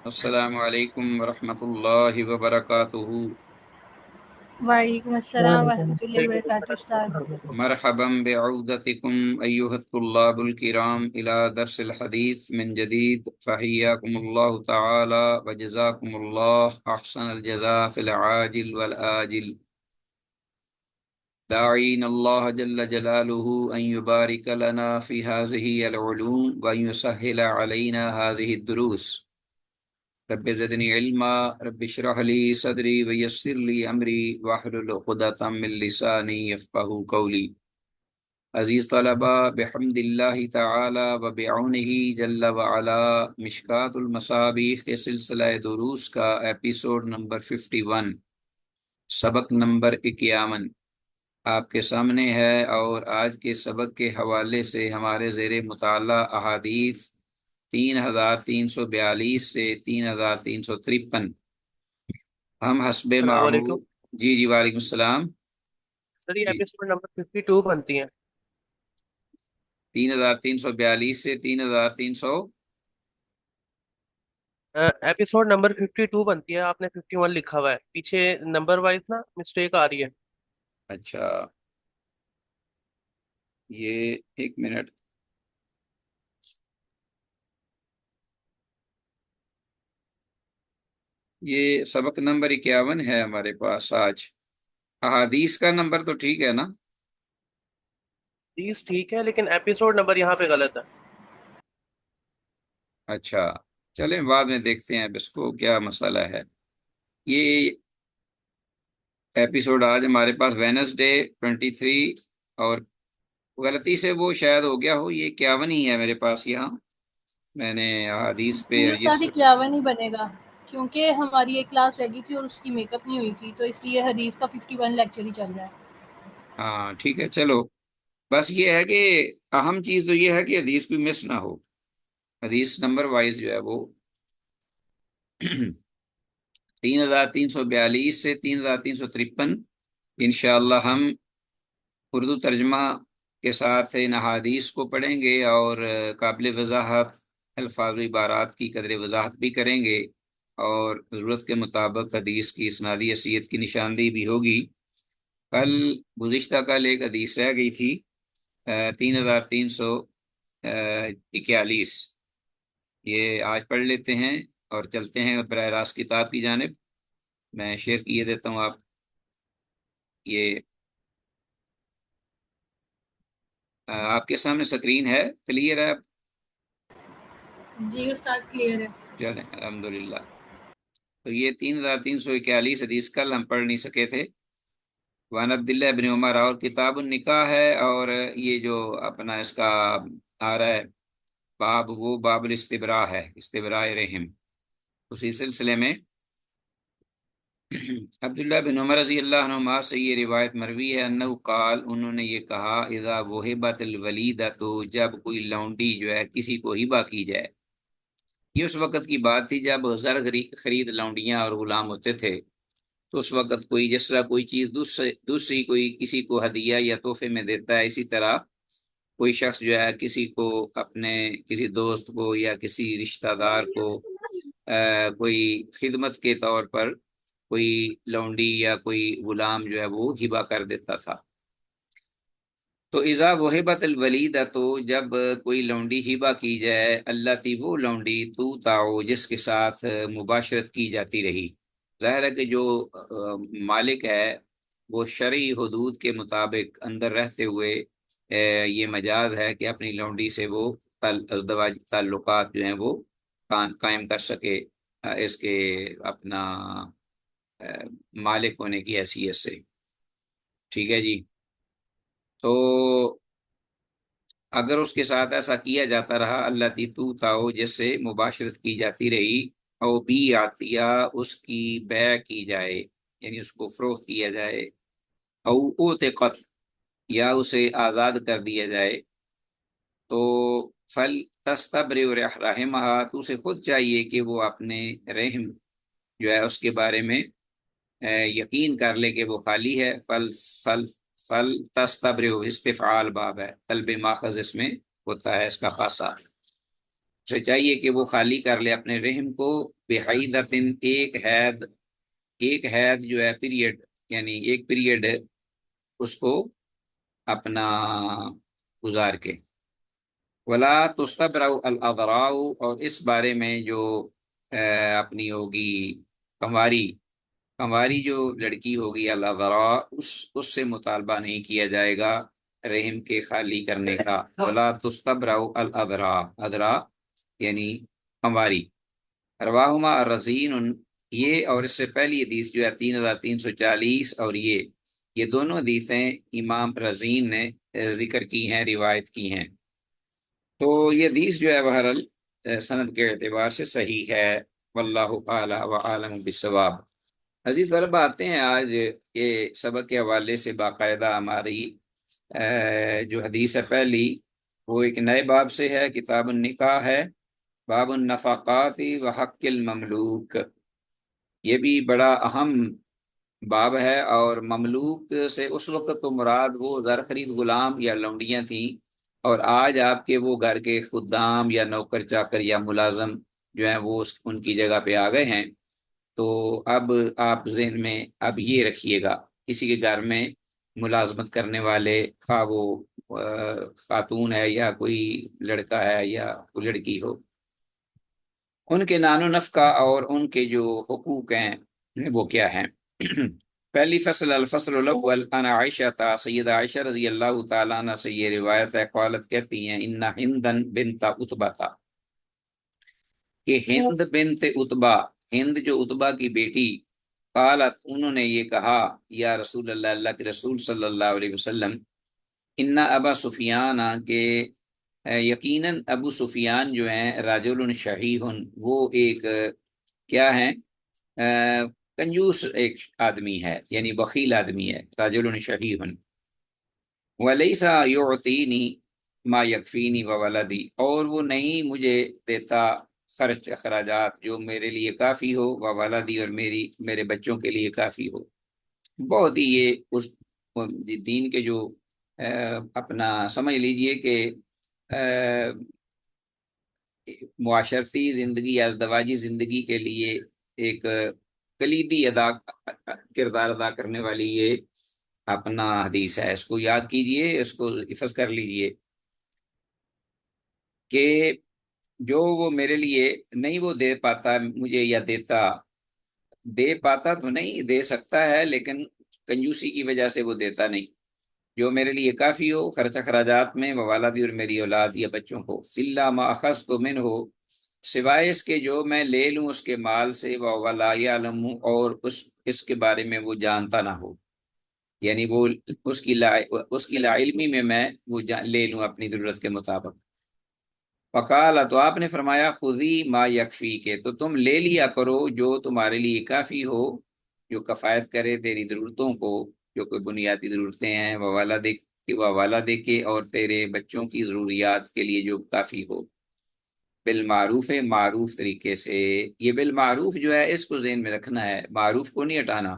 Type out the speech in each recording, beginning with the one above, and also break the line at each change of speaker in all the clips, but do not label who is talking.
السلام علیکم ورحمۃ اللہ وبرکاتہ۔
وعلیکم السلام ورحمۃ اللہ وبرکاتہ استاد۔
مرحبا بعودتکم ایها الطلاب الكرام الى درس الحدیث من جدید، فحیاکم اللہ تعالی وجزاکم اللہ احسن الجزاء فی العاجل والآجل، داعین اللہ جل جلالہ ان یبارک لنا فی هذه العلوم وان يسهل علينا هذه الدروس۔ رب زدنی علما، رب اشرح لی صدری ویسر لی امری واحلل عقدۃ من لسانی یفقہوا قولی۔ عزیز طلبہ، بحمد اللہ تعالی و بعونہ جل وعلا، مشکوٰۃ المصابیح کے سلسلہ دروس کا ایپیسوڈ نمبر 51، سبق نمبر 51 آپ کے سامنے ہے، اور آج کے سبق کے حوالے سے ہمارے زیر مطالعہ احادیث 3342 سے 3353 ہم حسب
السلام علیکم
معمول۔ جی وعلیکم السلام۔
سر، یہ
جی،
ایپیسوڈ نمبر 52 بنتی ہیں۔
3342 سے 3300
ایپیسوڈ نمبر 52 بنتی ہے، آپ نے 51 لکھا ہوا ہے، پیچھے نمبر وائز نا مسٹیک آ رہی ہے۔
اچھا، یہ ایک منٹ، یہ سبق نمبر 51 ہے ہمارے پاس آج۔ احادیث کا نمبر تو ٹھیک ہے نا؟
چیز ٹھیک ہے، لیکن ایپیسوڈ نمبر یہاں پہ غلط ہے۔
اچھا، چلیں بعد میں دیکھتے ہیں اب اس کو کیا مسئلہ ہے۔ یہ ایپیسوڈ آج ہمارے پاس وینسڈے 23، اور غلطی سے وہ شاید ہو گیا ہو، یہ 51 ہی ہے میرے پاس یہاں، میں نے حدیث پہ
یہ استاد
رجسٹر۔
51 ہی بنے گا، کیونکہ ہماری ایک کلاس رہ گئی تھی اور اس کی میک اپ نہیں ہوئی تھی، تو اس لیے حدیث کا 51 لیکچر ہی چل رہا ہے۔
ہاں ٹھیک ہے، چلو بس یہ ہے کہ اہم چیز تو یہ ہے کہ حدیث کوئی مس نہ ہو، حدیث نمبر وائز جو ہے وہ 3342 سے 3353 انشاءاللہ ہم اردو ترجمہ کے ساتھ ان احادیث کو پڑھیں گے، اور قابل وضاحت الفاظ و عبارات کی قدر وضاحت بھی کریں گے، اور ضرورت کے مطابق حدیث کی اسنادی حیثیت کی نشاندہی بھی ہوگی۔ کل گزشتہ کل ایک حدیث رہ گئی تھی 3341، یہ آج پڑھ لیتے ہیں اور چلتے ہیں براہ راست کتاب کی جانب۔ میں شیئر کیے دیتا ہوں، آپ یہ آپ کے سامنے سکرین ہے، کلیئر ہے؟
جی استاد کلیئر ہے۔
چلیں الحمدللہ۔ تو یہ 3341 حدیث کل ہم پڑھ نہیں سکے تھے۔ وعن عبداللہ بن عمر، اور کتاب النکاح ہے، اور یہ جو اپنا اس کا آ رہا ہے باب، وہ باب الاستبراء ہے، استبراء رحم۔ اسی سلسلے میں عبداللہ بن عمر رضی اللہ عنہما سے یہ روایت مروی ہے، انہو قال، انہوں نے یہ کہا، اذا وہبت الولیدہ، تو جب کوئی لونڈی جو ہے کسی کو ہبہ کی جائے۔ یہ اس وقت کی بات تھی جب زر خرید لونڈیاں اور غلام ہوتے تھے، تو اس وقت کوئی جس طرح کوئی چیز دوسری کوئی کسی کو ہدیہ یا تحفے میں دیتا ہے، اسی طرح کوئی شخص جو ہے کسی کو، اپنے کسی دوست کو یا کسی رشتہ دار کو کوئی خدمت کے طور پر کوئی لونڈی یا کوئی غلام جو ہے وہ ہبہ کر دیتا تھا۔ تو اذا وہبت الولیدہ، تو جب کوئی لونڈی ہبہ کی جائے، اللہ تی، وہ لونڈی، تو تاؤ، جس کے ساتھ مباشرت کی جاتی رہی۔ ظاہر ہے کہ جو مالک ہے وہ شرعی حدود کے مطابق اندر رہتے ہوئے یہ مجاز ہے کہ اپنی لونڈی سے وہ ازدواجی تعلقات جو ہیں وہ قائم کر سکے، اس کے اپنا مالک ہونے کی حیثیت سے۔ ٹھیک ہے جی، تو اگر اس کے ساتھ ایسا کیا جاتا رہا، اللہ تی تو تاؤ، جس سے مباشرت کی جاتی رہی، او بی عطیہ، اس کی بیع کی جائے، یعنی اس کو فروخت کیا جائے، او اوتقت، یا اسے آزاد کر دیا جائے، تو فل تستبرئ رحمہا، تو اسے خود چاہیے کہ وہ اپنے رحم جو ہے اس کے بارے میں یقین کر لے کہ وہ خالی ہے. فل فل فل تستبر استفعال باب ہے، طلب ماخذ اس میں ہوتا ہے، اس کا خاصہ. اسے چاہیے کہ وہ خالی کر لے اپنے رحم کو بحیدتن، ایک حید جو ہے پیریڈ، یعنی ایک پیریڈ اس کو اپنا گزار کے. ولا تستبرأ الاضراء، اور اس بارے میں جو اپنی ہوگی کنواری جو لڑکی ہوگی، الاضراء، اس سے مطالبہ نہیں کیا جائے گا رحم کے خالی کرنے کا. ولا تستبرأ الاضراء، اضراء یعنی کنواری. رواہما الرزین، یہ اور اس سے پہلی حدیث جو ہے 3340، اور یہ دونوں حدیثیں امام رزین نے ذکر کی ہیں، روایت کی ہیں. تو یہ حدیث جو ہے بہرحال سند کے اعتبار سے صحیح ہے. واللہ اعلی وعالم بالصواب. عزیز طلبہ، آتے ہیں آج یہ سبق کے حوالے سے باقاعدہ ہماری جو حدیث ہے پہلی، وہ ایک نئے باب سے ہے، کتاب النکاح ہے، باب النفقات وحق المملوک. یہ بھی بڑا اہم باب ہے، اور مملوک سے اس وقت تو مراد وہ زر خرید غلام یا لونڈیاں تھیں، اور آج آپ کے وہ گھر کے خدام یا نوکر چاکر یا ملازم جو ہیں وہ ان کی جگہ پہ آ گئے ہیں. تو اب آپ ذہن میں اب یہ رکھیے گا، کسی کے گھر میں ملازمت کرنے والے، خواہ وہ خاتون ہے یا کوئی لڑکا ہے یا کوئی لڑکی ہو، ان کے نان و نفقہ اور ان کے جو حقوق ہیں وہ کیا ہیں. پہلی فصل، الفصل الاول، انا عائشہ، سیدہ عائشہ رضی اللہ تعالیٰ عنہ سے یہ روایت ہے، قالت کہتی ہیں، ان ہندن بنت عتبہ تھا، کہ ہند بنت عتبہ، ہند جو عتبہ کی بیٹی، قالت انہوں نے یہ کہا، یا رسول اللہ، اللہ کے رسول صلی اللہ علیہ وسلم، ان ابا سفیان، کہ یقیناً ابو سفیان جو ہیں، رجل شحیح، وہ ایک کیا ہیں، کنجوس ایک آدمی ہے، یعنی بخیل آدمی ہے، رجل شحیح. ولیس یعطینی ما یکفینی وولدی، اور وہ نہیں مجھے دیتا خرچ اخراجات جو میرے لیے کافی ہو، وولدی، اور میرے بچوں کے لیے کافی ہو. بہت ہی یہ اس دین کے جو اپنا سمجھ لیجئے کہ معاشرتی زندگی یا ازدواجی زندگی کے لیے ایک کلیدی کردار ادا کرنے والی یہ اپنا حدیث ہے. اس کو یاد کیجئے، اس کو حفظ کر لیجئے کہ جو وہ میرے لیے نہیں وہ دے پاتا مجھے، یا دے پاتا تو نہیں، دے سکتا ہے لیکن کنجوسی کی وجہ سے وہ دیتا نہیں. جو میرے لیے کافی ہو خرچ اخراجات میں، ووالدی، اور میری اولاد یا بچوں کو، الا ما اخذت منہ، سوائے اس کے جو میں لے لوں اس کے مال سے، ولا یعلم، اور اس کے بارے میں وہ جانتا نہ ہو، یعنی وہ اس کی لا علمی میں وہ لے لوں اپنی ضرورت کے مطابق. فقال، تو آپ نے فرمایا، خذی ما یکفی، کے تو تم لے لیا کرو جو تمہارے لیے کافی ہو، جو کفایت کرے تیری ضرورتوں کو، جو کوئی بنیادی ضرورتیں ہیں، والدے کے اور تیرے بچوں کی ضروریات کے لیے جو کافی ہو. بالمعروف، معروف طریقے سے. یہ بالمعروف جو ہے اس کو ذہن میں رکھنا ہے، معروف کو نہیں ہٹانا،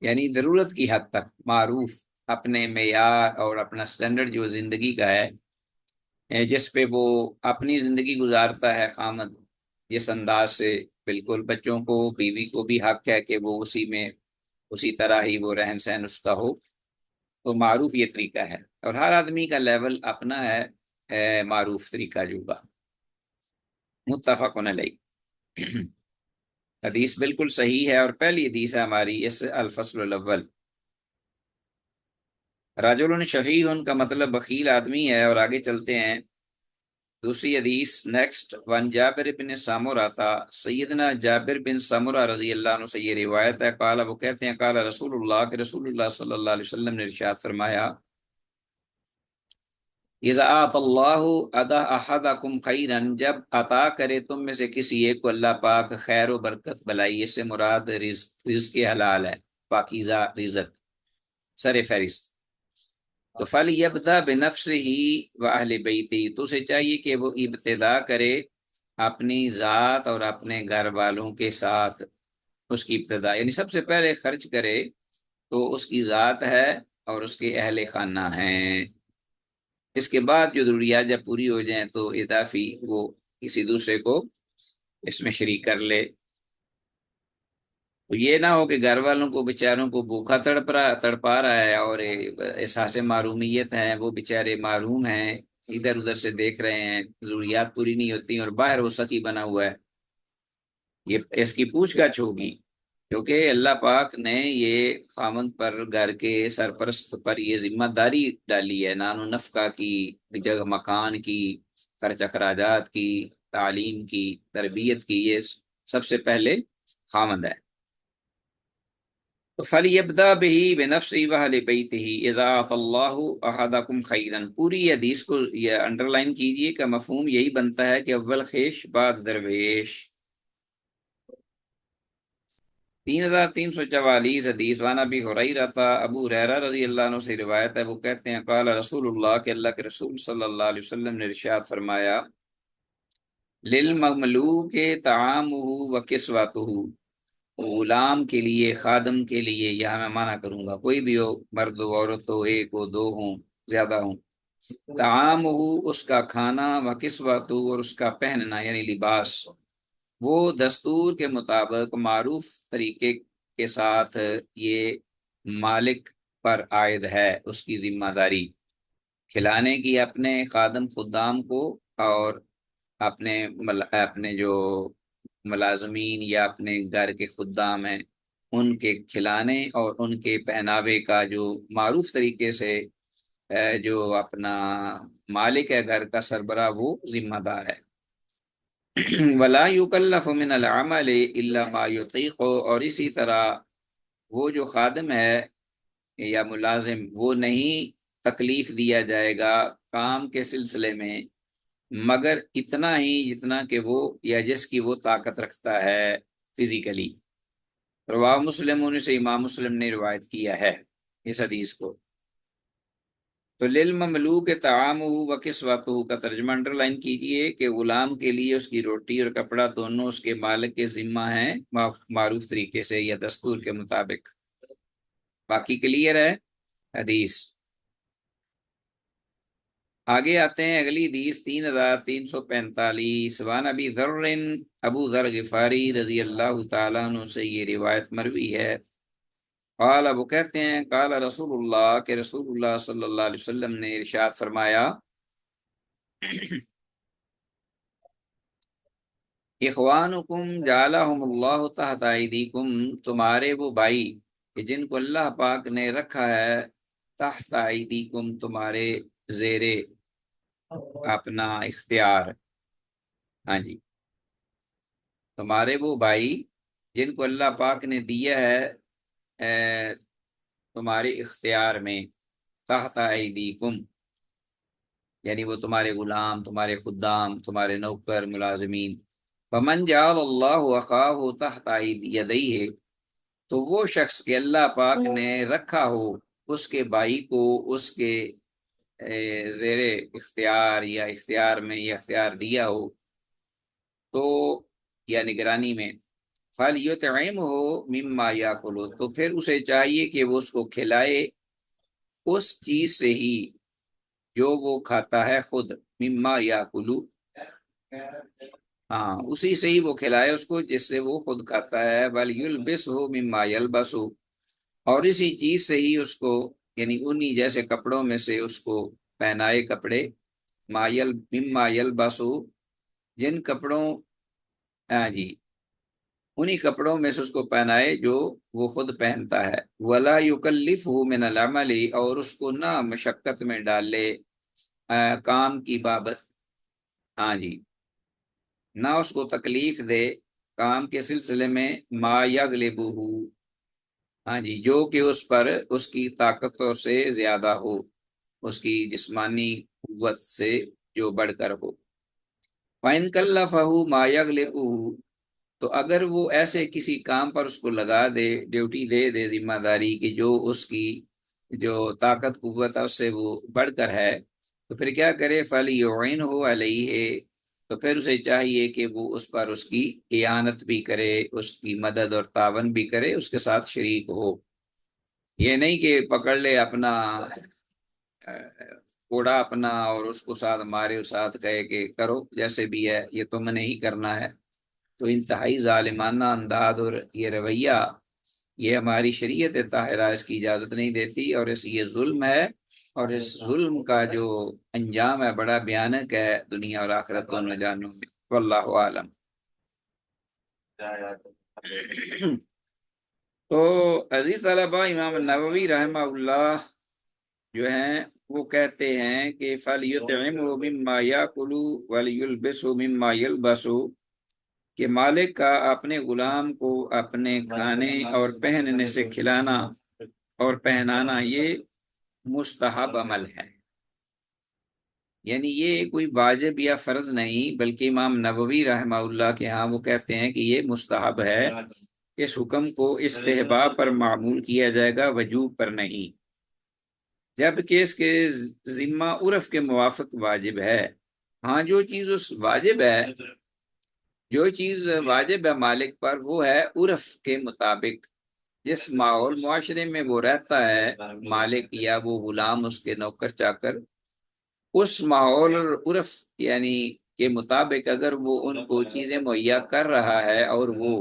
یعنی ضرورت کی حد تک معروف، اپنے معیار اور اپنا سٹینڈرڈ جو زندگی کا ہے، جس پہ وہ اپنی زندگی گزارتا ہے خامد، جس انداز سے، بالکل بچوں کو، بیوی کو بھی حق ہے کہ وہ اسی طرح ہی وہ رہن سہن اس کا ہو. تو معروف یہ طریقہ ہے، اور ہر آدمی کا لیول اپنا ہے معروف طریقہ جو کا. متفق علیہ. حدیث بالکل صحیح ہے، اور پہلی حدیث ہے ہماری اس الفصل الاول. رجل شحیح کا مطلب بخیل آدمی ہے. اور آگے چلتے ہیں، دوسری حدیث نیکسٹ. وان جابر بن سامورہ تھا، سیدنا جابر بن سامورہ رضی اللہ عنہ سے یہ روایت ہے، قال، وہ کہتے ہیں، قال رسول اللہ، کہ رسول اللہ صلی اللہ علیہ وسلم نے ارشاد فرمایا، اذا آت اللہ ادا احدکم خیرا، جب عطا کرے تم میں سے کسی ایک کو اللہ پاک خیر و برکت بلائی، اس سے مراد رزق حلال ہے، پاکیزہ رزق سر فہرست. تو فلیبدأ بنفسہ واہل بیتہ، تو اسے چاہیے کہ وہ ابتدا کرے اپنی ذات اور اپنے گھر والوں کے ساتھ. اس کی ابتدا، یعنی سب سے پہلے خرچ کرے تو اس کی ذات ہے اور اس کے اہل خانہ ہیں، اس کے بعد جو ضروریات جب پوری ہو جائیں تو اضافی وہ کسی دوسرے کو اس میں شریک کر لے۔ تو یہ نہ ہو کہ گھر والوں کو بیچاروں کو بھوکا تڑپا رہا ہے اور احساس محرومیت ہے، وہ بیچارے محروم ہیں، ادھر ادھر سے دیکھ رہے ہیں، ضروریات پوری نہیں ہوتی اور باہر وہ سخی بنا ہوا ہے، یہ اس کی پوچھ گچھ ہوگی، کیونکہ اللہ پاک نے یہ خامند پر، گھر کے سرپرست پر یہ ذمہ داری ڈالی ہے، نان و نفقہ کی، جگہ مکان کی، خرچ اخراجات کی، تعلیم کی، تربیت کی، یہ سب سے پہلے خامند ہے۔ تو فَلْيَبْدَأْ بِهِ بِنَفْسِهِ وَأَهْلِ بَيْتِهِ إِذَا أَعْطَى اللَّهُ أَحَدَكُمْ خَيْرًا۔ پوری حدیث کو یہ انڈر لائن کیجئے کہ مفہوم یہی بنتا ہے کہ اول خیش بعد درویش۔ 3344 حدیث وان ابی ہریرہ، ابو ہریرہ رضی اللہ عنہ سے روایت ہے، وہ کہتے ہیں قال رسول اللہ، کہ اللہ کے رسول صلی اللہ علیہ وسلم نے ارشاد فرمایا، للمملوک طعامہ وکسوتہ، غلام کے لیے، خادم کے لیے، یہاں میں منع کروں گا، کوئی بھی ہو، مرد ہو، عورت ہو، ایک ہو، دو ہوں، زیادہ ہوں، طعامہ اس کا کھانا، وکسوتہ اور اس کا پہننا یعنی لباس، وہ دستور کے مطابق معروف طریقے کے ساتھ یہ مالک پر عائد ہے، اس کی ذمہ داری کھلانے کی اپنے خادم خدام کو، اور اپنے جو ملازمین یا اپنے گھر کے خدام ہیں ان کے کھلانے اور ان کے پہناوے کا جو معروف طریقے سے جو اپنا مالک ہے گھر کا سربراہ وہ ذمہ دار ہے۔ ولا یکلف من العمل الا ما یطیق، اور اسی طرح وہ جو خادم ہے یا ملازم وہ نہیں تکلیف دیا جائے گا کام کے سلسلے میں مگر اتنا ہی جتنا کہ وہ یا جس کی وہ طاقت رکھتا ہے فزیکلی۔ رواہ مسلم، ان سے امام مسلم نے روایت کیا ہے اس حدیث کو۔ تو للمملوک طعامہ وکسوتہ کا ترجمہ انڈر لائن کیجئے کہ غلام کے لیے اس کی روٹی اور کپڑا دونوں اس کے مالک کے ذمہ ہیں معروف طریقے سے یا دستور کے مطابق۔ باقی کلیئر ہے حدیث؟ آگے آتے ہیں اگلی حدیث 3345 وان ابی ذر، ابو ذر غفاری رضی اللہ تعالیٰ عنہ سے یہ روایت مروی ہے، قال، وہ کہتے ہیں قال رسول اللہ، کہ رسول اللہ صلی اللہ علیہ وسلم نے ارشاد فرمایا، اخوانکم جعلہم اللہ تحت ایدیکم، تمہارے وہ بھائی کہ جن کو اللہ پاک نے رکھا ہے تحت ایدیکم، تمہارے زیر اپنا اختیار، ہاں جی، تمہارے وہ بھائی جن کو اللہ پاک نے دیا ہے تمہارے اختیار میں، تحت ایدیکم یعنی وہ تمہارے غلام، تمہارے خدام، تمہارے نوکر، ملازمین۔ فمن جعل اللہ اخاہ تحت یدیہ، تو وہ شخص کہ اللہ پاک نے رکھا ہو اس کے بھائی کو اس کے زیر اختیار یا اختیار میں یا اختیار دیا ہو تو یا نگرانی میں، فَلْيُطْعِمْهُ مِمَّا يَأْكُلُ، تو پھر اسے چاہیے کہ وہ اس کو کھلائے اس چیز سے ہی جو وہ کھاتا ہے خود، مما یاکلو، ہاں اسی سے ہی وہ کھلائے اس کو جس سے وہ خود کھاتا ہے، وَلْيُلْبِسْهُ مِمَّا يَلْبَسُ، اور اسی چیز سے ہی اس کو یعنی انہی جیسے کپڑوں میں سے اس کو پہنائے کپڑے، مما یلبس، جن کپڑوں، ہاں جی، انہی کپڑوں میں سے اس کو پہنائے جو وہ خود پہنتا ہے، ولا یکلفہ من العمل، اور اس کو نہ مشقت میں ڈال لے کام کی بابت، ہاں جی، نہ اس کو تکلیف دے کام کے سلسلے میں، ما یغلبہ، ہاں جی، جو کہ اس پر اس کی طاقتوں سے زیادہ ہو، اس کی جسمانی قوت سے جو بڑھ کر ہو۔ فَإِن كَلَّفَهُ مَا يَغْلِبُهُ، تو اگر وہ ایسے کسی کام پر اس کو لگا دے، ڈیوٹی دے دے، ذمہ داری کہ جو اس کی جو طاقت قوت ہے اس سے وہ بڑھ کر ہے، تو پھر کیا کرے، فَلْيُعِنْهُ عَلَيْهِ، تو پھر اسے چاہیے کہ وہ اس پر اس کی اعانت بھی کرے، اس کی مدد اور تعاون بھی کرے، اس کے ساتھ شریک ہو۔ یہ نہیں کہ پکڑ لے اپنا کوڑا اپنا اور اس کو ساتھ مارے، اور ساتھ کہے کہ کرو جیسے بھی ہے، یہ تم نے ہی کرنا ہے۔ تو انتہائی ظالمانہ انداز اور یہ رویہ، یہ ہماری شریعت طاہرہ اس کی اجازت نہیں دیتی، اور یہ ظلم ہے، اور اس ظلم کا جو انجام ہے بڑا بھیانک ہے دنیا اور آخرت دونوں جہانوں میں۔ واللہ عالم۔ تو عزیز طلبہ، امام النووی رحمہ اللہ جو ہیں وہ کہتے ہیں کہ فَلْيُطْعِمْهُ مِمَّا يَأْكُلُ وَلْيُلْبِسْهُ مِمَّا يَلْبَسُ، کہ مالک کا اپنے غلام کو اپنے کھانے اور پہننے سے کھلانا اور پہنانا یہ مستحب عمل ہے، یعنی یہ کوئی واجب یا فرض نہیں، بلکہ امام نووی رحمہ اللہ کے ہاں وہ کہتے ہیں کہ یہ مستحب ہے۔ اس حکم کو استحباب پر معمول کیا جائے گا، وجوب پر نہیں، جبکہ اس کے ذمہ عرف کے موافق واجب ہے۔ ہاں جو چیز واجب ہے مالک پر، وہ ہے عرف کے مطابق، جس ماحول معاشرے میں وہ رہتا ہے مالک یا وہ غلام اس کے نوکر چاکر، اس ماحول اور عرف یعنی کے مطابق اگر وہ ان کو چیزیں مہیا کر رہا ہے اور وہ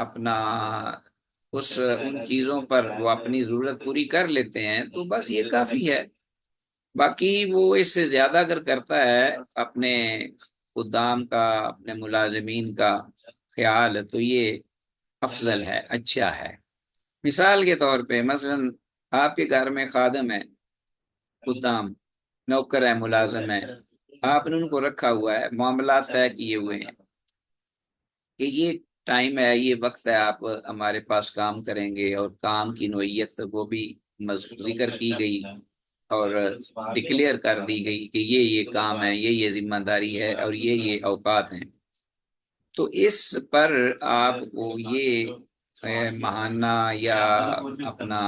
اپنا ان چیزوں پر وہ اپنی ضرورت پوری کر لیتے ہیں تو بس یہ کافی ہے۔ باقی وہ اس سے زیادہ اگر کرتا ہے اپنے خدام کا، اپنے ملازمین کا خیال، تو یہ افضل ہے، اچھا ہے۔ مثال کے طور پہ مثلا آپ کے گھر میں خادم ہے، خدام، نوکر ہے، ملازم ہے، آپ نے ان کو رکھا ہوا ہے، معاملات طے کیے ہوئے ہیں کہ یہ ٹائم ہے، یہ وقت ہے، آپ ہمارے پاس کام کریں گے، اور کام کی نوعیت وہ بھی ذکر کی گئی اور ڈکلیئر کر دی گئی کہ یہ کام ہے، یہ ذمہ داری ہے، اور یہ اوقات ہیں۔ تو اس پر آپ کو یہ ماہانہ یا اپنا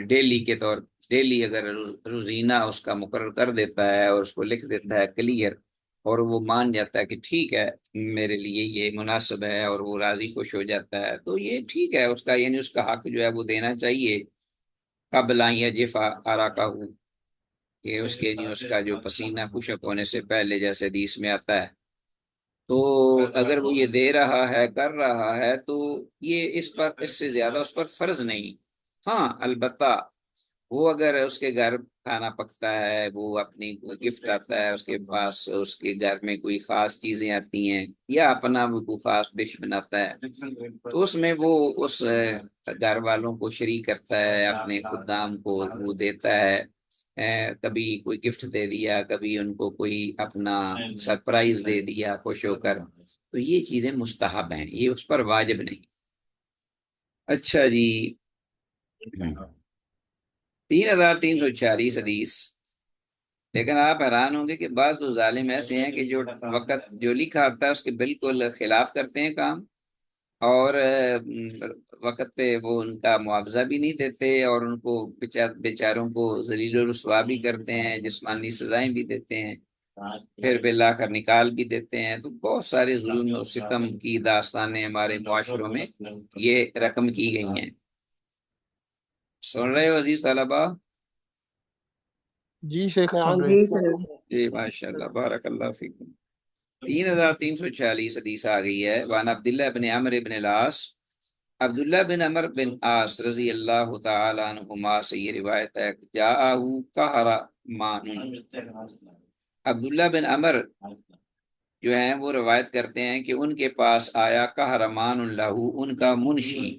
ڈیلی کے طور، ڈیلی اگر روزینہ اس کا مقرر کر دیتا ہے اور اس کو لکھ دیتا ہے کلیئر، اور وہ مان جاتا ہے کہ ٹھیک ہے میرے لیے یہ مناسب ہے، اور وہ راضی خوش ہو جاتا ہے، تو یہ ٹھیک ہے، اس کا یعنی اس کا حق جو ہے وہ دینا چاہیے۔ قبل ان یجف عرقہ، کہ اس کے اس کا جو پسینہ خشک ہونے سے پہلے، جیسے حدیث میں آتا ہے، تو اگر وہ یہ دے رہا ہے، کر رہا ہے، تو یہ اس سے زیادہ اس پر فرض نہیں۔ ہاں البتہ وہ اگر اس کے گھر کھانا پکتا ہے، وہ اپنی گفٹ آتا ہے اس کے پاس، اس کے گھر میں کوئی خاص چیزیں آتی ہیں، یا اپنا وہ کوئی خاص ڈش بناتا ہے، تو اس میں وہ اس گھر والوں کو شریک کرتا ہے، اپنے خدام کو وہ دیتا ہے، کبھی کوئی گفٹ دے دیا، کبھی ان کو کوئی اپنا سرپرائز دے دیا خوش ہو کر، تو یہ چیزیں مستحب ہیں، یہ اس پر واجب نہیں۔ اچھا جی، 3346 حدیث۔ لیکن آپ حیران ہوں گے کہ بعض تو ظالم ایسے ہیں کہ جو وقت جو لکھا ہوتا ہے اس کے بالکل خلاف کرتے ہیں کام، اور وقت پہ وہ ان کا معاوضہ بھی نہیں دیتے، اور ان کو بیچاروں کو ذلیل و رسوا بھی کرتے ہیں، جسمانی سزائیں بھی دیتے ہیں، پھر بالآخر نکال بھی دیتے ہیں۔ تو بہت سارے ظلم و ستم کی داستانیں ہمارے معاشروں میں یہ رقم کی گئی ہیں۔ سن رہے ہو عزیز طلبہ؟
جی شیخ
ہاں
سن رہے
جی
ہیں۔
سر۔
جی ماشاء اللہ، بارک اللہ فیکم۔ 3346 حدیث آ گئی ہے۔ وعن عبداللہ بن عمرو بن العاص، عبداللہ بن عمر بن عاص رضی اللہ تعالی عنہما سے یہ روایت ہے، جاءہ قہرمان، عبداللہ بن عمر جو ہیں وہ روایت کرتے ہیں کہ ان کے پاس آیا قہرمان لہو، ان کا منشی۔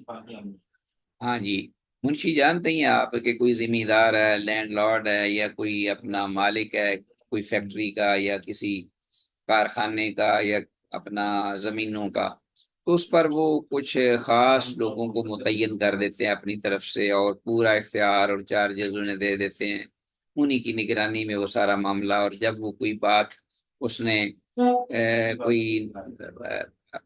ہاں جی، منشی جانتے ہیں آپ کہ کوئی ذمہ دار ہے، لینڈ لارڈ ہے، یا کوئی اپنا مالک ہے کوئی فیکٹری کا یا کسی کارخانے کا یا اپنا زمینوں کا، تو اس پر وہ کچھ خاص لوگوں کو متعین کر دیتے ہیں اپنی طرف سے، اور پورا اختیار اور چارجز انہیں دے دیتے ہیں، انہی کی نگرانی میں وہ سارا معاملہ۔ اور جب وہ کوئی بات اس نے کوئی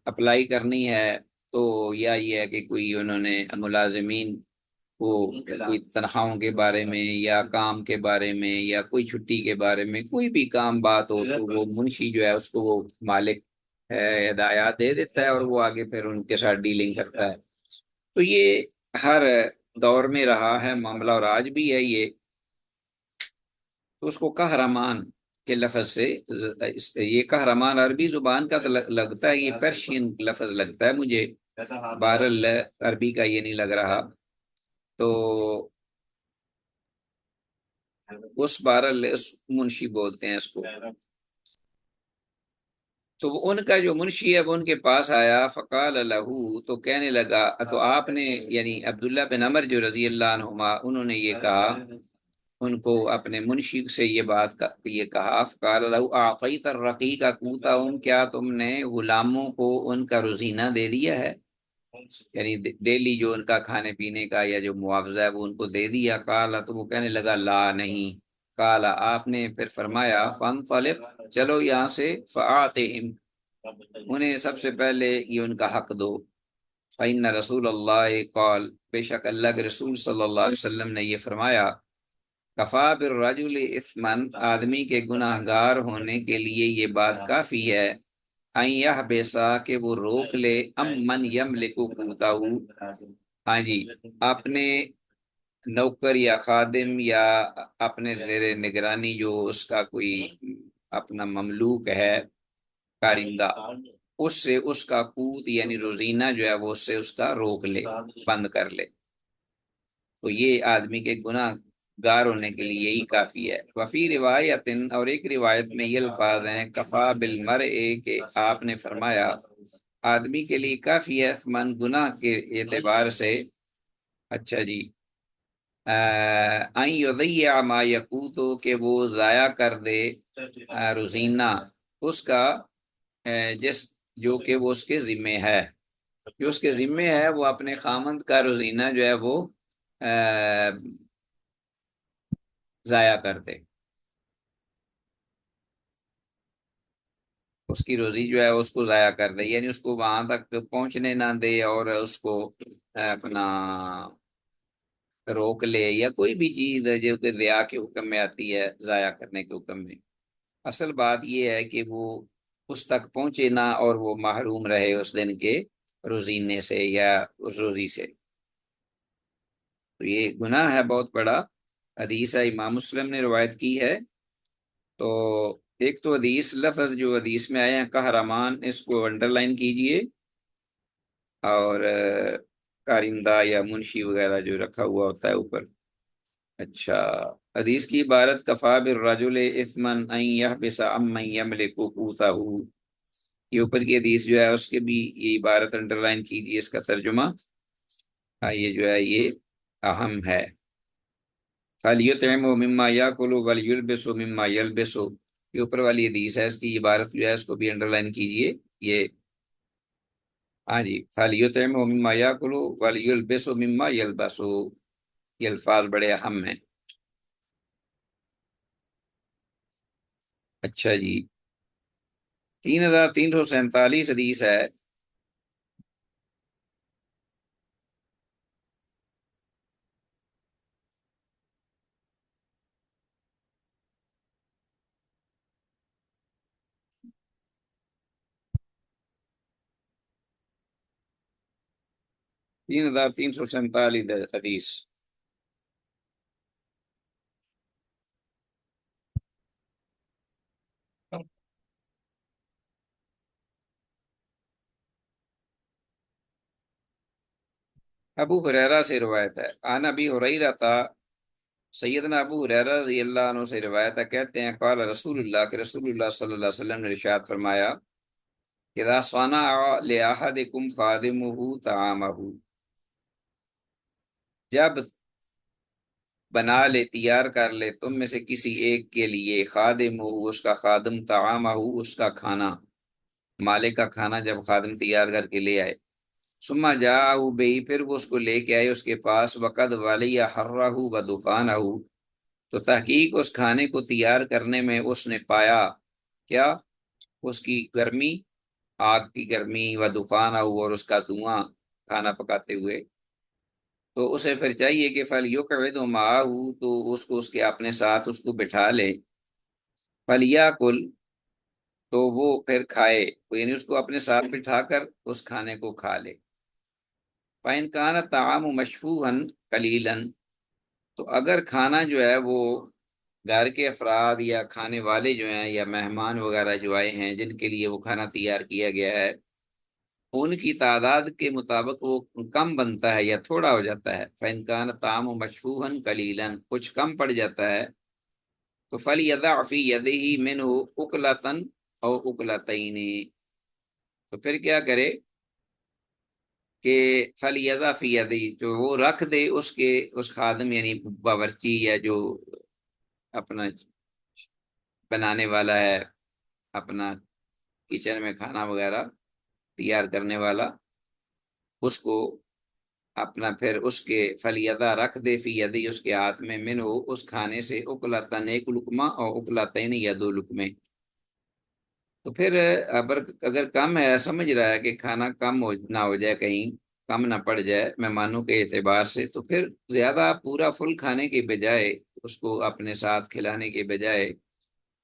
اپلائی کرنی ہے، تو یا یہ ہے کہ کوئی انہوں نے ملازمین وہ کوئی تنخواہوں کے بارے میں یا کام کے بارے میں یا کوئی چھٹی کے بارے میں کوئی بھی کام بات ہو تو وہ منشی جو ہے اس کو وہ مالک ہدایات دے دیتا ہے اور وہ آگے پھر ان کے ساتھ ڈیلنگ کرتا ہے۔ تو یہ ہر دور میں رہا ہے معاملہ اور آج بھی ہے یہ۔ تو اس کو قہرمان کے لفظ سے، یہ قہرمان عربی زبان کا تو لگتا ہے، یہ پرشین لفظ لگتا ہے مجھے، بہرحال عربی کا یہ نہیں لگ رہا۔ تو اس بہرحال اس منشی بولتے ہیں اس کو۔ تو وہ ان کا جو منشی ہے وہ ان کے پاس آیا، فقال لہو، تو کہنے لگا، تو آپ نے یعنی عبداللہ بن عمر جو رضی اللہ عنہما انہوں نے یہ کہا ان کو، اپنے منشی سے یہ کہا، فقال لہو اعطیت الرقیق قوتہم، کیا تم نے غلاموں کو ان کا روزینہ دے دیا ہے، یعنی ڈیلی جو ان کا کھانے پینے کا یا جو معاوضہ ہے وہ ان کو دے دیا؟ قال، تو وہ کہنے لگا لا نہیں۔ قال، آپ نے پھر فرمایا، فانطلق، چلو یہاں سے، فآتہم، انہیں سب سے پہلے یہ ان کا حق دو۔ فإن رسول اللہ قال، بے شک اللہ کے رسول صلی اللہ علیہ وسلم نے یہ فرمایا، کفا بالرجل اثما، آدمی کے گناہ گار ہونے کے لیے یہ بات کافی ہے، ان یحبسا، کہ وہ روک لے، ام من یملک قوتہ، ہاں جی، اپنے نوکر یا خادم یا اپنے زیر نگرانی جو اس کا کوئی اپنا مملوک ہے، کارندہ، اس سے اس کا قوت یعنی روزینہ جو ہے وہ اس سے اس کا روک لے، بند کر لے۔ تو یہ آدمی کے گناہ گار ہونے کے لیے یہی کافی ہے۔ وفی روایت، اور ایک روایت میں یہ الفاظ ہیں، کفا بالمرء، کہ آپ نے فرمایا آدمی کے لیے کافی ہے، من گناہ کے اعتبار سے، اچھا جی، ان یضیع ما یقوتو، کہ وہ ضائع کر دے روزینہ اس کا، جس جو کہ وہ اس کے ذمے ہے، جو اس کے ذمے ہے وہ اپنے خامند کا روزینہ جو ہے وہ ضائع کر دے، اس کی روزی جو ہے اس کو ضائع کر دے، یعنی اس کو وہاں تک پہنچنے نہ دے اور اس کو اپنا روک لے، یا کوئی بھی چیز ہے جو کہ ضیاع کے حکم میں آتی ہے، ضائع کرنے کے حکم میں۔ اصل بات یہ ہے کہ وہ اس تک پہنچے نہ اور وہ محروم رہے اس دن کے روزینے سے یا اس روزی سے۔ تو یہ گناہ ہے بہت بڑا۔ حدیث ہے، امام مسلم نے روایت کی ہے۔ تو ایک تو حدیث لفظ جو حدیث میں آئے ہیں قہرمان، اس کو انڈر لائن کیجئے، اور کارندہ یا منشی وغیرہ جو رکھا ہوا ہوتا ہے اوپر۔ اچھا، حدیث کی عبارت، کفا بالرجل اثما ان یحبس عمن یملک قوتہ، یہ اوپر کی حدیث جو ہے اس کے بھی یہ عبارت انڈر لائن کیجئے، اس کا ترجمہ یہ جو ہے یہ اہم ہے۔ فَلْيُطْعِمْهُ مِمَّا يَأْكُلُ وَلْيُلْبِسْهُ مِمَّا يَلْبِسُ، یہ اوپر والی حدیث ہے، اس کی عبارت جو ہے اس کو بھی انڈر لائن کیجئے، یہ ہاں جی، فَلْيُطْعِمْهُ مِمَّا يَأْكُلُ وَلْيُلْبِسْهُ مِمَّا يَلْبَسُ، یہ الفاظ بڑے اہم ہیں۔ اچھا جی، 3347 حدیث ہے۔ تین ہزار تین سو سینتالیس حدیث، ابو ہریرہ سے روایت ہے، عن ابی ہریرہ تھا، سیدنا ابو ہریرہ رضی اللہ عنہ سے روایت ہے، کہتے ہیں قال رسول اللہ، کہ رسول اللہ صلی اللہ علیہ وسلم نے ارشاد فرمایا، اذا صنع لأحدکم خادمہ طعامہ، جب بنا لے، تیار کر لے تم میں سے کسی ایک کے لیے، خادم ہو اس کا خادم، طعامہ ہو اس کا کھانا، مالک کا کھانا جب خادم تیار کر کے لے آئے، ثم جاء بہ، پھر وہ اس کو لے کے آئے اس کے پاس، وقد ولی حرہ ودخانہ، تو تحقیق اس کھانے کو تیار کرنے میں اس نے پایا کیا، اس کی گرمی، آگ کی گرمی، ودخانہ، اور اس کا دھواں کھانا پکاتے ہوئے، تو اسے پھر چاہیے کہ فَلْيُقْعِدْ مَعَهُ، تو اس کو اس کے اپنے ساتھ اس کو بٹھا لے، فَلْيَأْكُلْ، تو وہ پھر کھائے، یعنی اس کو اپنے ساتھ بٹھا کر اس کھانے کو کھا لے۔ فَإِنْ كَانَ الطَّعَامُ مَشْفُوحًا قَلِيلًا، تو اگر کھانا جو ہے وہ گھر کے افراد یا کھانے والے جو ہیں یا مہمان وغیرہ جو آئے ہیں جن کے لیے وہ کھانا تیار کیا گیا ہے، ان کی تعداد کے مطابق وہ کم بنتا ہے یا تھوڑا ہو جاتا ہے، فَإِنْ كَانَ الطَّعَامُ مَشْفُوحًا قَلِيلًا، کچھ کم پڑ جاتا ہے، تو فَلْيَضَعْ فِي يَدِهِ مِنْهُ أُكْلَةً أَوْ أُكْلَتَيْنِ، تو پھر کیا کرے کہ فَلْيَضَعْ فِي يَدِهِ، جو وہ رکھ دے اس کے اس خادم یعنی باورچی یا جو اپنا بنانے والا ہے، اپنا کچن میں کھانا وغیرہ تیار کرنے والا، اس کو اپنا پھر اس کے فلیدہ رکھ دے فی یدی، اس کے ہاتھ میں، من ہو اس کھانے سے، اکلتن ایک لقمہ اور اکلتین یا دو لقمے، تو پھر اگر کم ہے، سمجھ رہا ہے کہ کھانا کم نہ ہو جائے، کہیں کم نہ پڑ جائے مہمانوں کے اعتبار سے، تو پھر زیادہ پورا فل کھانے کے بجائے اس کو اپنے ساتھ کھلانے کے بجائے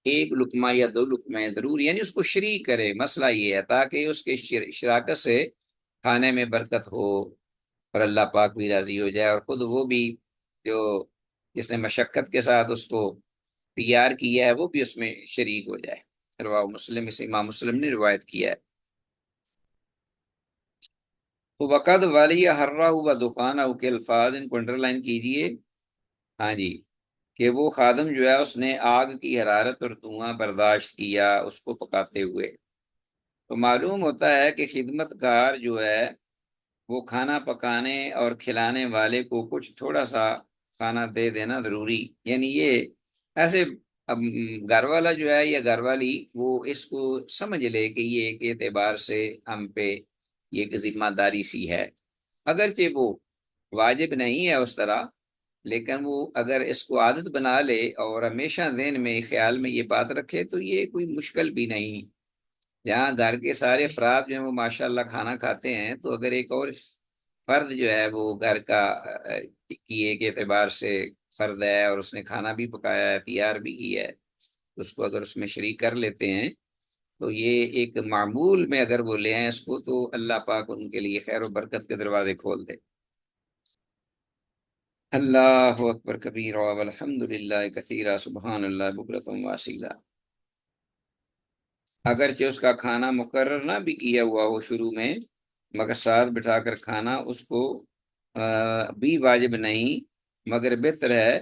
ایک لقمہ یا دو لقمے ضرور، یعنی اس کو شریک کرے، مسئلہ یہ ہے تاکہ اس کے شراکت سے کھانے میں برکت ہو اور اللہ پاک بھی راضی ہو جائے، اور خود وہ بھی جو جس نے مشقت کے ساتھ اس کو تیار کیا ہے وہ بھی اس میں شریک ہو جائے۔ رواہ مسلم، اسے امام مسلم نے روایت کیا ہے۔ تو وقد والی ہررا ہوا دکانہ کے الفاظ ان کو انڈر لائن کیجئے، ہاں جی، کہ وہ خادم جو ہے اس نے آگ کی حرارت اور دھواں برداشت کیا اس کو پکاتے ہوئے، تو معلوم ہوتا ہے کہ خدمت گار جو ہے وہ کھانا پکانے اور کھلانے والے کو کچھ تھوڑا سا کھانا دے دینا ضروری، یعنی یہ ایسے اب گھر والا جو ہے یا گھر والی وہ اس کو سمجھ لے کہ یہ ایک اعتبار سے ہم پہ یہ ایک ذمہ داری سی ہے، اگرچہ وہ واجب نہیں ہے اس طرح، لیکن وہ اگر اس کو عادت بنا لے اور ہمیشہ ذہن میں خیال میں یہ بات رکھے تو یہ کوئی مشکل بھی نہیں۔ جہاں گھر کے سارے افراد جو ہیں وہ ماشاءاللہ کھانا کھاتے ہیں، تو اگر ایک اور فرد جو ہے وہ گھر کا کی ایک اعتبار سے فرد ہے اور اس نے کھانا بھی پکایا ہے، تیار بھی کیا ہے، تو اس کو اگر اس میں شریک کر لیتے ہیں تو یہ ایک معمول میں اگر وہ لے آئیں اس کو، تو اللہ پاک ان کے لیے خیر و برکت کے دروازے کھول دے۔ اللہ اکبر کبیرہ والحمد للہ کثیرہ سبحان اللہ بکرۃ واسیلہ۔ اگرچہ اس کا کھانا مقرر نہ بھی کیا ہوا ہو شروع میں، مگر ساتھ بٹھا کر کھانا اس کو بھی واجب نہیں، مگر بہتر ہے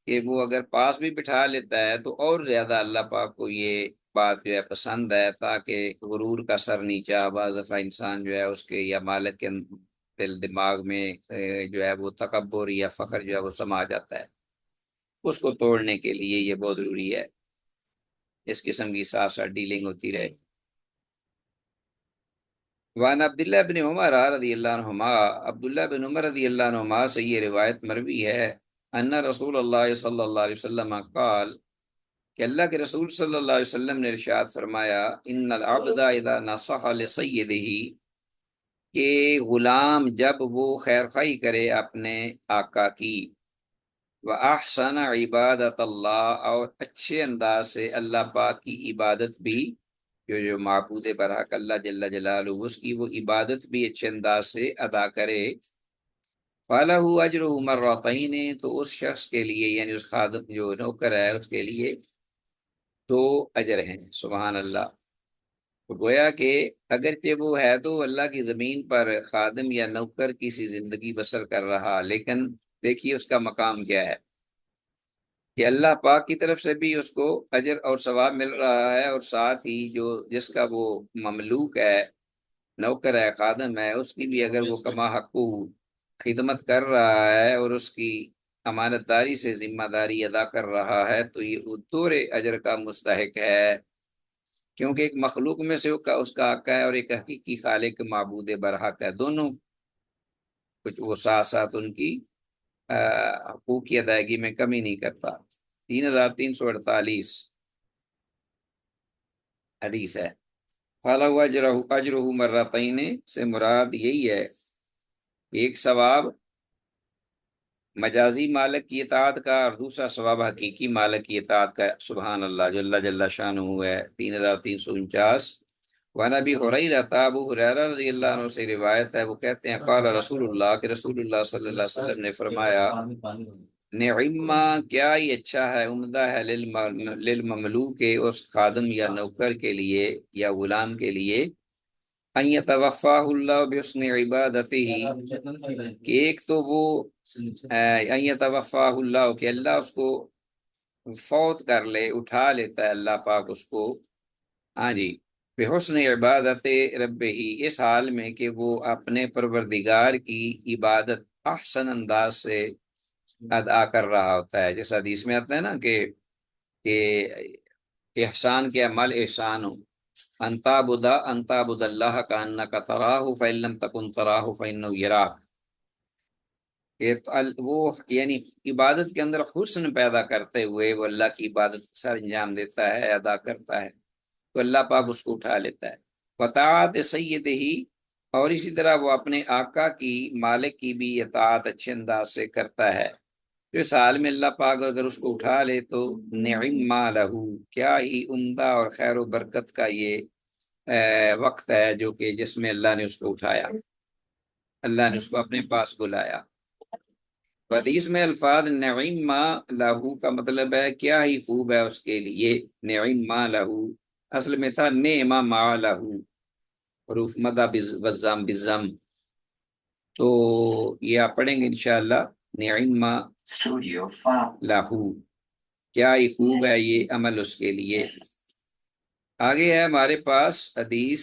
کہ وہ اگر پاس بھی بٹھا لیتا ہے تو اور زیادہ اللہ پاک کو یہ بات جو ہے پسند ہے، تاکہ غرور کا سر نیچا بعض دفعہ انسان جو ہے اس کے یا مالک کے دل دماغ میں جو ہے وہ تکبر یا فخر جو ہے وہ سما جاتا ہے، اس کو توڑنے کے لیے یہ بہت ضروری ہے، اس قسم کی ساتھ ساتھ ڈیلنگ ہوتی رہے۔ وعن عبداللہ بن عمر رضی اللہ عنہما، عبداللہ بن عمر رضی اللہ عنہما سے یہ روایت مروی ہے، ان رسول اللہ صلی اللہ علیہ وسلم قال، کہ اللہ کے رسول صلی اللہ علیہ وسلم نے ارشاد فرمایا، ان العبد اذا نصح لسیدہ، کہ غلام جب وہ خیر خواہی کرے اپنے آقا کی، وَأَحْسَنَ عبادت اللہ، اور اچھے انداز سے اللہ پاک کی عبادت بھی، جو معبود برحق اللہ جل جلالہ اس کی وہ عبادت بھی اچھے انداز سے ادا کرے، فَلَهُ أَجْرُهُ مَرَّتَيْنِ، تو اس شخص کے لیے یعنی اس خادم جو نوکر ہے اس کے لیے دو اجر ہیں، سبحان اللہ۔ تو گویا کہ اگرچہ وہ ہے تو اللہ کی زمین پر خادم یا نوکر کی سی زندگی بسر کر رہا، لیکن دیکھیے اس کا مقام کیا ہے کہ اللہ پاک کی طرف سے بھی اس کو اجر اور ثواب مل رہا ہے، اور ساتھ ہی جو جس کا وہ مملوک ہے، نوکر ہے، خادم ہے، اس کی بھی اگر وہ کما حقو خدمت کر رہا ہے اور اس کی امانت داری سے ذمہ داری ادا کر رہا ہے، تو یہ دور اجر کا مستحق ہے، کیونکہ ایک مخلوق میں سے اس کا حق ہے اور ایک حقیقی خالق معبود برحق ہے، دونوں کچھ وہ ساتھ ساتھ ان کی حقوق کی ادائیگی میں کمی نہیں کرتا۔ 3348 حدیث ہے۔ فَلَهُ أَجْرُهُ مَرَّتَيْنِ سے مراد یہی ہے، ایک ثواب مجازی مالک کی اطاعت کا، اور دوسرا ثواب حقیقی مالک کی اطاعت کا، سبحان اللہ، جو اللہ جل شانہ ہے۔ 3349۔ وعن ابی ہریرہ، ابو ہریرہ رضی اللہ عنہ سے روایت ہے، وہ کہتے ہیں قال رسول اللہ، کہ رسول اللہ صلی اللہ علیہ وسلم نے فرمایا، نعما، کیا ہی اچھا ہے، عمدہ ہے، للمملوک، اس خادم یا نوکر کے لیے یا غلام کے لیے، ان یتوفاہ اللہ بحسن عبادتہ، کہ ایک تو وہ ان یتوفاہ اللہ، کہ اللہ اس کو فوت کر لے، اٹھا لیتا ہے اللہ پاک اس کو، ہاں جی، بحسن عبادت رب ہی، اس حال میں کہ وہ اپنے پروردگار کی عبادت احسن انداز سے ادا کر رہا ہوتا ہے۔ جیسا حدیث میں آتا ہے نا کہ احسان کے عمل احسان ہو، انتابد اللہ کا انک تراہ فإن لم تکن تراہ فإنہ یراک، کہ وہ یعنی عبادت کے اندر حسن پیدا کرتے ہوئے وہ اللہ کی عبادت سر انجام دیتا ہے، ادا کرتا ہے، تو اللہ پاک اس کو اٹھا لیتا ہے۔ وطاعت سید ہی، اور اسی طرح وہ اپنے آقا کی، مالک کی بھی اطاعت اچھے انداز سے کرتا ہے، تو اس حال میں اللہ پاک اگر اس کو اٹھا لے تو نعم ما لہو، کیا ہی عمدہ اور خیر و برکت کا یہ وقت ہے جو کہ جس میں اللہ نے اس کو اٹھایا، اللہ نے اس کو اپنے پاس بلایا۔ حدیث میں الفاظ نعم ما لہو کا مطلب ہے کیا ہی خوب ہے اس کے لیے، نعم ما لہو اصل میں تھا نعم ما لہو، حروف مدہ والزام بالضم، تو یہ آپ پڑھیں گے انشاءاللہ، نعم ما لہو، کیا ہی خوب ہے یہ عمل اس کے لیے۔ آگے ہے ہمارے پاس حدیث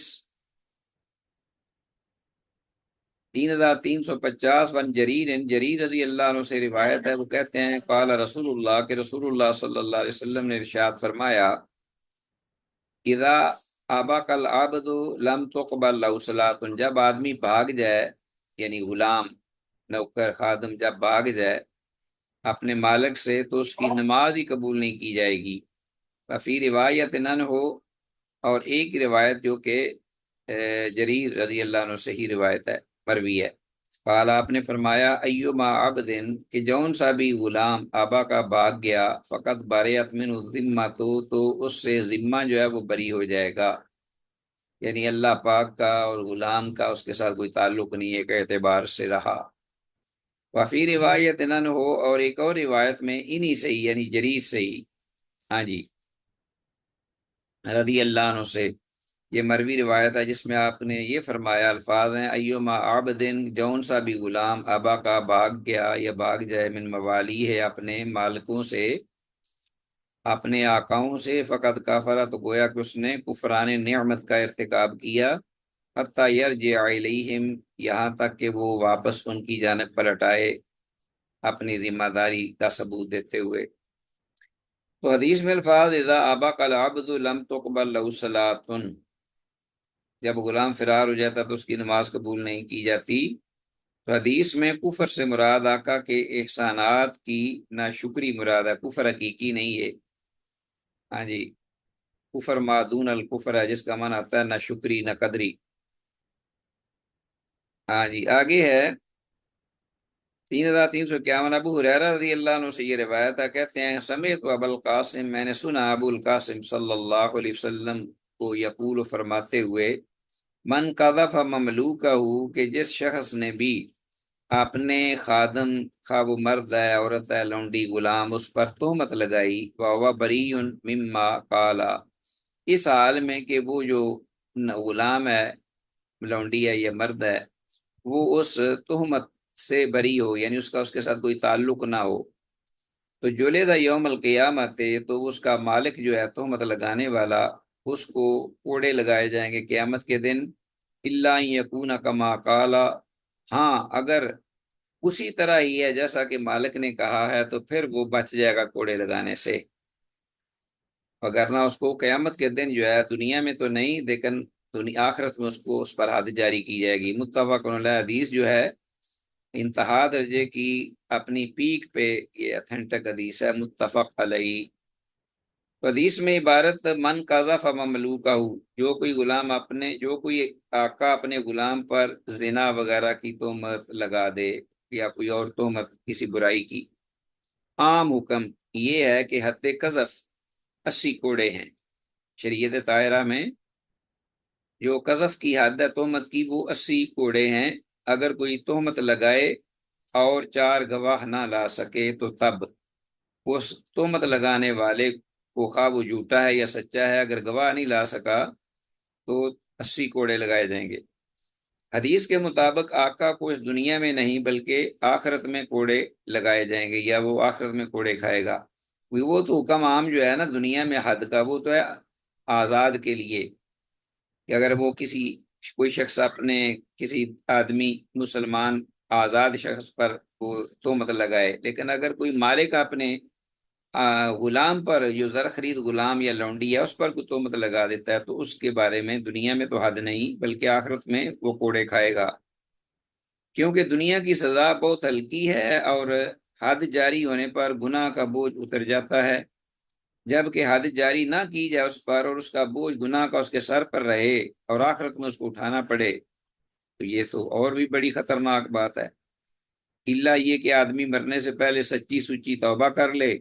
3350، ون جریر، جریر رضی اللہ عنہ سے روایت ہے، وہ کہتے ہیں قال رسول اللہ، کہ رسول اللہ صلی اللہ علیہ وسلم نے ارشاد فرمایا، اذا ابق العبد لم تقبل له صلاۃ، جب آدمی بھاگ جائے، یعنی غلام، نوکر، خادم جب بھاگ جائے اپنے مالک سے، تو اس کی نماز ہی قبول نہیں کی جائے گی۔ فی روایت نن ہو، اور ایک روایت جو کہ جریر رضی اللہ عنہ سے ہی روایت ہے، مروی ہے، قال، آپ نے فرمایا، ایما عبدن، کہ جون سا بھی غلام آبا کا بھاگ گیا، فقط بریت منہ الذمہ، تو اس سے ذمہ جو ہے وہ بری ہو جائے گا، یعنی اللہ پاک کا اور غلام کا اس کے ساتھ کوئی تعلق نہیں ہے، کہ اعتبار سے رہا۔ وفی روایت نن ہو، اور ایک اور روایت میں انہی سے ہی، یعنی جریر سے ہی، ہاں جی، رضی اللہ عنہ سے یہ مروی روایت ہے، جس میں آپ نے یہ فرمایا، الفاظ ہیں، ایما عبدن، جون سا بھی غلام آبا کا بھاگ گیا یا بھاگ جائے، من موالی ہے، اپنے مالکوں سے، اپنے آقاؤں سے، فقط کافرہ، تو گویا کہ اس نے کفران نعمت کا ارتکاب کیا، حتی یرجع الیہم، یہاں تک کہ وہ واپس ان کی جانب پلٹ آئے اپنی ذمہ داری کا ثبوت دیتے ہوئے۔ تو حدیث میں الفاظ، اذا ابق العبد لم تقبل له صلاۃ، جب غلام فرار ہو جاتا تو اس کی نماز قبول نہیں کی جاتی۔ تو حدیث میں کفر سے مراد آقا کے احسانات کی ناشکری مراد ہے، کفر حقیقی نہیں ہے، ہاں جی، کفر مادون الکفر ہے، جس کا معنی آتا ہے نہ شکری نہ قدری۔ ہاں جی، آگے ہے 3351، ابو ہریرہ رضی اللہ عنہ سے یہ روایت ہے، کہتے ہیں، سمعت ابو القاسم، میں نے سنا ابو القاسم صلی اللہ علیہ وسلم کو یقول، فرماتے ہوئے، من قذف مملوکہ، کہ جس شخص نے بھی اپنے خادم، خواہ وہ مرد ہے، عورت ہے، لونڈی، غلام، اس پر تہمت لگائی، وہو بری مما قالا، اس حال میں کہ وہ جو غلام ہے، لونڈی ہے یا مرد ہے، وہ اس تہمت سے بری ہو، یعنی اس کے ساتھ کوئی تعلق نہ ہو، تو جلد یوم القیامت، تو اس کا مالک جو ہے تہمت لگانے والا، اس کو کوڑے لگائے جائیں گے قیامت کے دن، الا ان یکون کما قالا، ہاں اگر اسی طرح ہی ہے جیسا کہ مالک نے کہا ہے، تو پھر وہ بچ جائے گا کوڑے لگانے سے، وگرنہ اس کو قیامت کے دن جو ہے، دنیا میں تو نہیں لیکن آخرت میں اس پر حد جاری کی جائے گی۔ متفق علیہ، حدیث جو ہے انتہا درجے کی، اپنی پیک پہ یہ اتھینٹک حدیث ہے، متفق علیہ۔ حدیث میں عبارت من قذف مملوکہ، جو کوئی آقا اپنے غلام پر زنا وغیرہ کی تہمت لگا دے، یا کوئی اور تہمت کسی برائی کی۔ عام حکم یہ ہے کہ حد قذف 80 کوڑے ہیں۔ شریعت طاہرہ میں جو قذف کی حد ہے تہمت کی وہ 80 کوڑے ہیں۔ اگر کوئی تہمت لگائے اور 4 گواہ نہ لا سکے تو تب اس تہمت لگانے والے کو خواہ وہ جھوٹا ہے یا سچا ہے، اگر گواہ نہیں لا سکا تو 80 کوڑے لگائے جائیں گے۔ حدیث کے مطابق آقا کو اس دنیا میں نہیں بلکہ آخرت میں کوڑے لگائے جائیں گے، یا وہ آخرت میں کوڑے کھائے گا۔ وہ تو حکم عام جو ہے نا دنیا میں حد کا، وہ تو ہے آزاد کے لیے، کہ اگر وہ کوئی شخص اپنے کسی آدمی مسلمان آزاد شخص پر وہ تہمت لگائے، لیکن اگر کوئی مالک اپنے غلام پر، جو زر خرید غلام یا لونڈی ہے، اس پر کوئی تہمت لگا دیتا ہے تو اس کے بارے میں دنیا میں تو حد نہیں بلکہ آخرت میں وہ کوڑے کھائے گا، کیونکہ دنیا کی سزا بہت ہلکی ہے اور حد جاری ہونے پر گناہ کا بوجھ اتر جاتا ہے، جبکہ حد جاری نہ کی جائے اس پر اور اس کا بوجھ گناہ کا اس کے سر پر رہے اور آخرت میں اس کو اٹھانا پڑے تو یہ تو اور بھی بڑی خطرناک بات ہے۔ الا یہ کہ آدمی مرنے سے پہلے سچی سچی توبہ کر لے،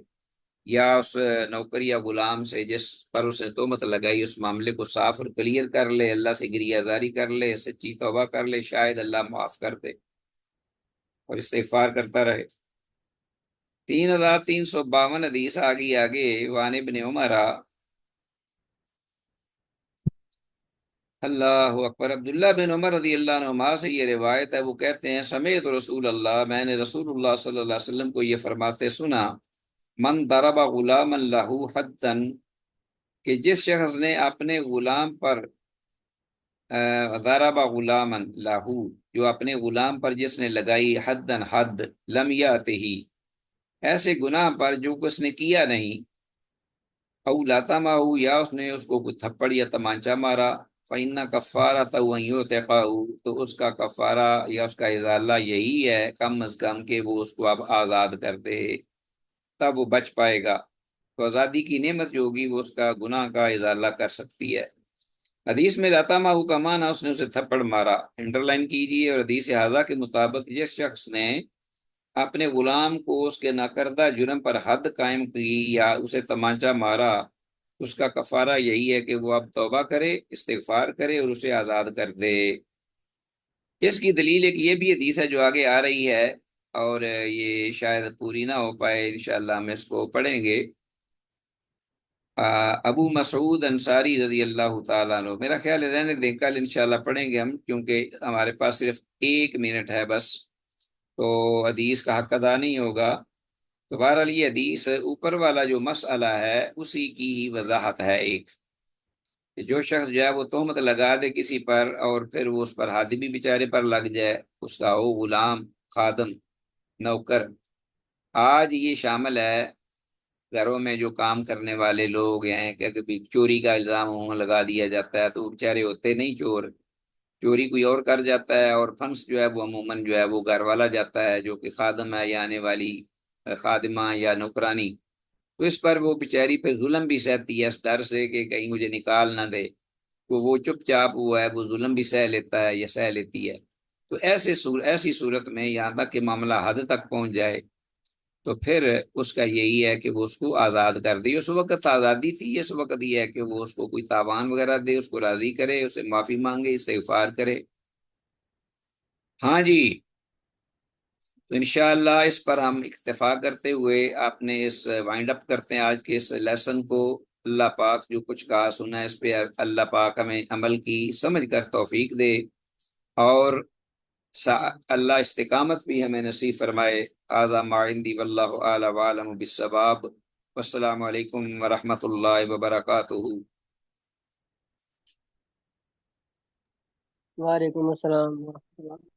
یا اس نوکر یا غلام سے جس پر اس نے تہمت لگائی اس معاملے کو صاف اور کلیئر کر لے، اللہ سے گریہ زاری کر لے، سچی توبہ کر لے، شاید اللہ معاف کر دے اور استغفار کرتا رہے۔ 3352 حدیث آگے وعن ابن عمر، اللہ اکبر، عبداللہ بن عمر رضی اللہ عنہما سے یہ روایت ہے، وہ کہتے ہیں سمیعت رسول اللہ، میں نے رسول اللہ صلی اللہ علیہ وسلم کو یہ فرماتے سنا، من ضرب غلاما لہ حدا، کہ جس شخص نے اپنے غلام پر ضرب غلاما لہ، جو اپنے غلام پر جس نے لگائی حدا حد، لم یاتہ، ایسے گناہ پر جو اس نے کیا نہیں، او لاتما ہو، یا اس نے اس کو کوئی تھپڑ یا تمانچہ مارا، فإن کفارتہ ان یعتقہ، تو اس کا کفارہ یا اس کا ازالہ یہی ہے کم از کم کہ وہ اس کو اب آزاد کر دے، تب وہ بچ پائے گا۔ تو آزادی کی نعمت جو ہوگی وہ اس کا گناہ کا ازالہ کر سکتی ہے۔ حدیث میں لاتما ہو کا معنی اس نے اسے تھپڑ مارا، انڈر لائن کیجیے، اور حدیث ھذا کے مطابق جس شخص نے اپنے غلام کو اس کے ناکردہ جرم پر حد قائم کی یا اسے تمانچہ مارا، اس کا کفارہ یہی ہے کہ وہ اب توبہ کرے، استغفار کرے اور اسے آزاد کر دے۔ اس کی دلیل ایک یہ بھی حدیث ہے جو آگے آ رہی ہے، اور یہ شاید پوری نہ ہو پائے، انشاءاللہ ہم اس کو پڑھیں گے۔ ابو مسعود انصاری رضی اللہ تعالیٰ عنہ، میرا خیال ہے رہنے دیں، کل انشاءاللہ پڑھیں گے ہم، کیونکہ ہمارے پاس صرف 1 منٹ ہے بس، تو حدیث کا حق ادا نہیں ہوگا۔ تو بہرحال یہ حدیث اوپر والا جو مسئلہ ہے اسی کی ہی وضاحت ہے، ایک کہ جو شخص جو ہے وہ تہمت لگا دے کسی پر اور پھر وہ اس پر حد بھی بیچارے پر لگ جائے، اس کا ہو غلام، خادم، نوکر۔ آج یہ شامل ہے گھروں میں جو کام کرنے والے لوگ ہیں، کہ کبھی چوری کا الزام لگا دیا جاتا ہے تو بیچارے ہوتے نہیں چور، چوری کوئی اور کر جاتا ہے، اور فنس جو ہے وہ عموماً جو ہے وہ گھر والا جاتا ہے جو کہ خادم ہے یا آنے والی خادمہ یا نوکرانی، تو اس پر وہ بیچاری پہ ظلم بھی سہتی ہے اس ڈر سے کہ کہیں مجھے نکال نہ دے، تو وہ چپ چاپ ہوا ہے وہ ظلم بھی سہ لیتا ہے یا سہ لیتی ہے۔ تو ایسی صورت میں یہاں تک کہ معاملہ حد تک پہنچ جائے تو پھر اس کا یہی ہے کہ وہ اس کو آزاد کر دے۔ اس وقت آزادی تھی، اس وقت یہ ہے کہ وہ اس کو کوئی تاوان وغیرہ دے، اس کو راضی کرے، اسے معافی مانگے، استغفار کرے۔ ہاں جی، تو انشاءاللہ اس پر ہم اکتفا کرتے ہوئے اپنے اس وائنڈ اپ کرتے ہیں آج کے اس لیسن کو۔ اللہ پاک جو کچھ کہا سنا ہے اس پہ اللہ پاک ہمیں عمل کی سمجھ کر توفیق دے، اور اللہ استقامت بھی ہمیں نصیب فرمائے۔ ھذا ما عندی واللہ اعلم وعلم بالصواب، والسلام علیکم ورحمۃ اللہ وبرکاتہ۔
وعلیکم السلام ورحمۃ اللہ۔